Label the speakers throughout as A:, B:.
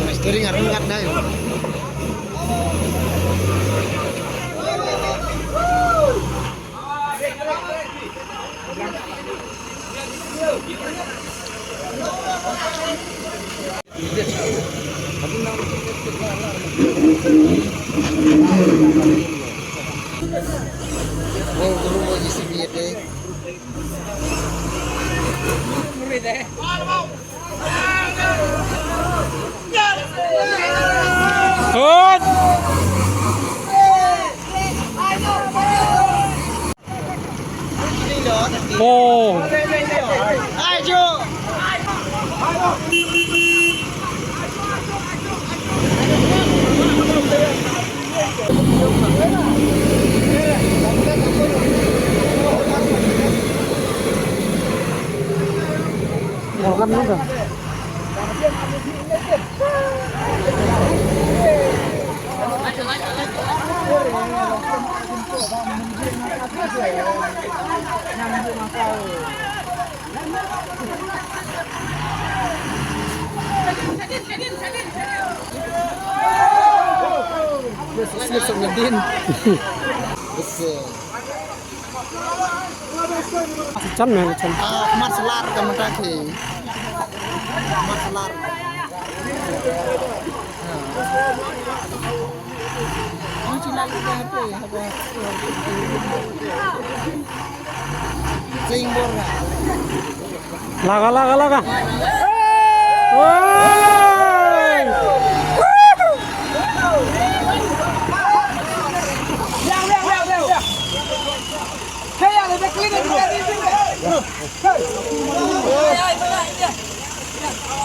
A: Misteri ngarungat dah. Oh, guru mau isi biar deh.
B: Oh.
A: Ayo.
B: Makan juga.
A: Besok ngedin. Besok.
B: Cam ya, cam.
A: Marselar kamu tadi. Marselar. Ini cila lupa apa? Seimbor nggak?
B: Laga. Woi!
C: Kayak lebih clean dari sini.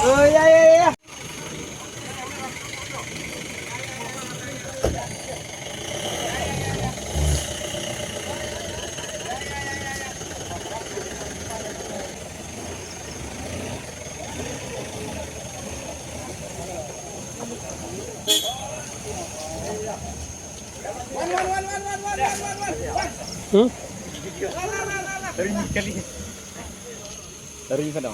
C: Oh ya.
B: Hmm?
C: Dari kali. Dari mana?